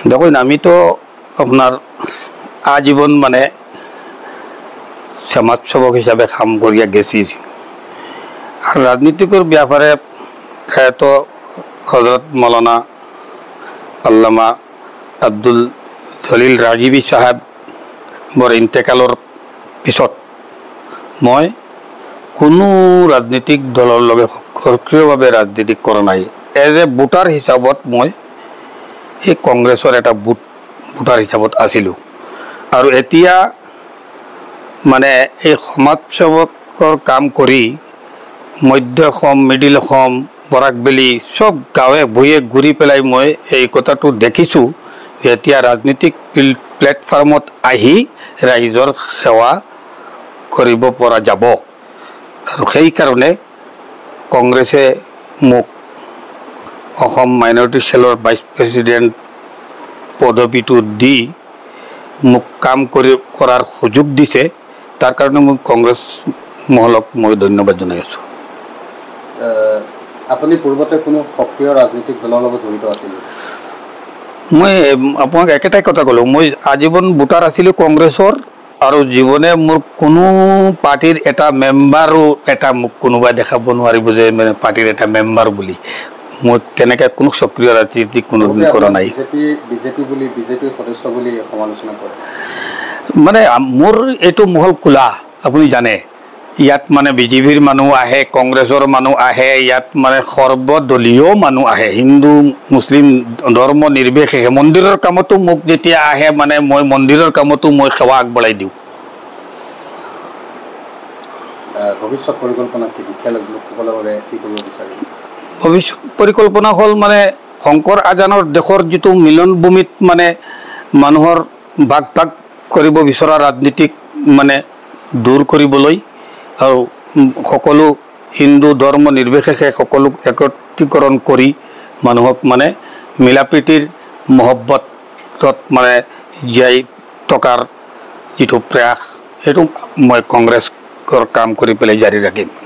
দেখুন আমি তো আপনার আজীবন মানে সমাজসেবক হিসাবে কাম করিয়া গেছি আর রাজনীতিকর ব্যাপারে প্রায়ত হজরত মৌলানা আল্লামা আব্দুল জলিল রাজীবী সাহেব বর ইন্তেকালৰ পিছত মই কোনো ৰাজনীতিক দলৰ লগে সক্ৰিয়ভাৱে ৰাজনীতি কৰা নাই এজ এ ভোটাৰ হিচাপত মই এই কংগ্ৰেছৰ এটা ভোটাৰ হিচাপত আছিলোঁ আৰু এতিয়া মানে এই সমাজসেৱকৰ কাম কৰি মধ্য অসম মিডিল অসম বৰাকবেলি সব গাঁৱে ভূঞে ঘূৰি পেলাই মই এই কথাটো দেখিছোঁ যে এতিয়া ৰাজনীতিক প্লেটফৰ্মত আহি ৰাইজৰ সেৱা কৰিব পৰা যাব আৰু সেইকাৰণে কংগ্ৰেছে মোক অসম মাইনৰিটি সেলৰ ভাইচ প্ৰেচিডেণ্ট পদবীটো দি মোক কাম কৰাৰ সুযোগ দিছে তাৰ কাৰণে মই কংগ্ৰেছ মহলক মই ধন্যবাদ জনাই আছোঁ আপুনি পূৰ্বতে কোনো সক্ৰিয় ৰাজনৈতিক দলৰ লগত জড়িত আছিল মই আপোনাক একেটাই কথা ক'লোঁ মই আজীৱন ভোটাৰ আছিলোঁ কংগ্ৰেছৰ আৰু জীৱনে মোৰ কোনো পাৰ্টিৰ এটা মেম্বাৰো এটা মোক কোনোবাই দেখাব নোৱাৰিব যে মানে পাৰ্টিৰ এটা মেম্বাৰ বুলি মই কেনেকৈ কোনো সক্ৰিয় ৰাজনীতি কোনোদিন কৰা নাই বিজেপিৰ সদস্য বুলি সমালোচনা কৰে মানে মোৰ এইটো মহল খোলা আপুনি জানে ইয়াত মানে বিজেপিৰ মানুহ আহে কংগ্ৰেছৰ মানুহ আহে ইয়াত মানে সৰ্বদলীয় মানুহ আহে হিন্দু মুছলিম ধৰ্ম নিৰ্বিশেষে মন্দিৰৰ কামতো মোক যেতিয়া আহে মানে মই মন্দিৰৰ কামতো মই সেৱা আগবঢ়াই দিওঁ ভৱিষ্যত পৰিকল্পনা কি লোকসকলৰ বাবে কি কৰিব বিচাৰে ভৱিষ্যত পৰিকল্পনা হ'ল মানে শংকৰ আজানৰ দেশৰ যিটো মিলনভূমিত মানে মানুহৰ ভাগ ভাগ কৰিব বিচৰা ৰাজনীতিক মানে দূৰ কৰিবলৈ আৰু সকলো হিন্দু ধৰ্ম নিৰ্বিশেষে সকলো একত্ৰীকৰণ কৰি মানুহক মানে মিলাপ্ৰীতিৰ মহব্বতত মানে জীয়াই থকাৰ যিটো প্ৰয়াস সেইটো মই কংগ্ৰেছৰ কাম কৰি পেলাই জাৰি ৰাখিম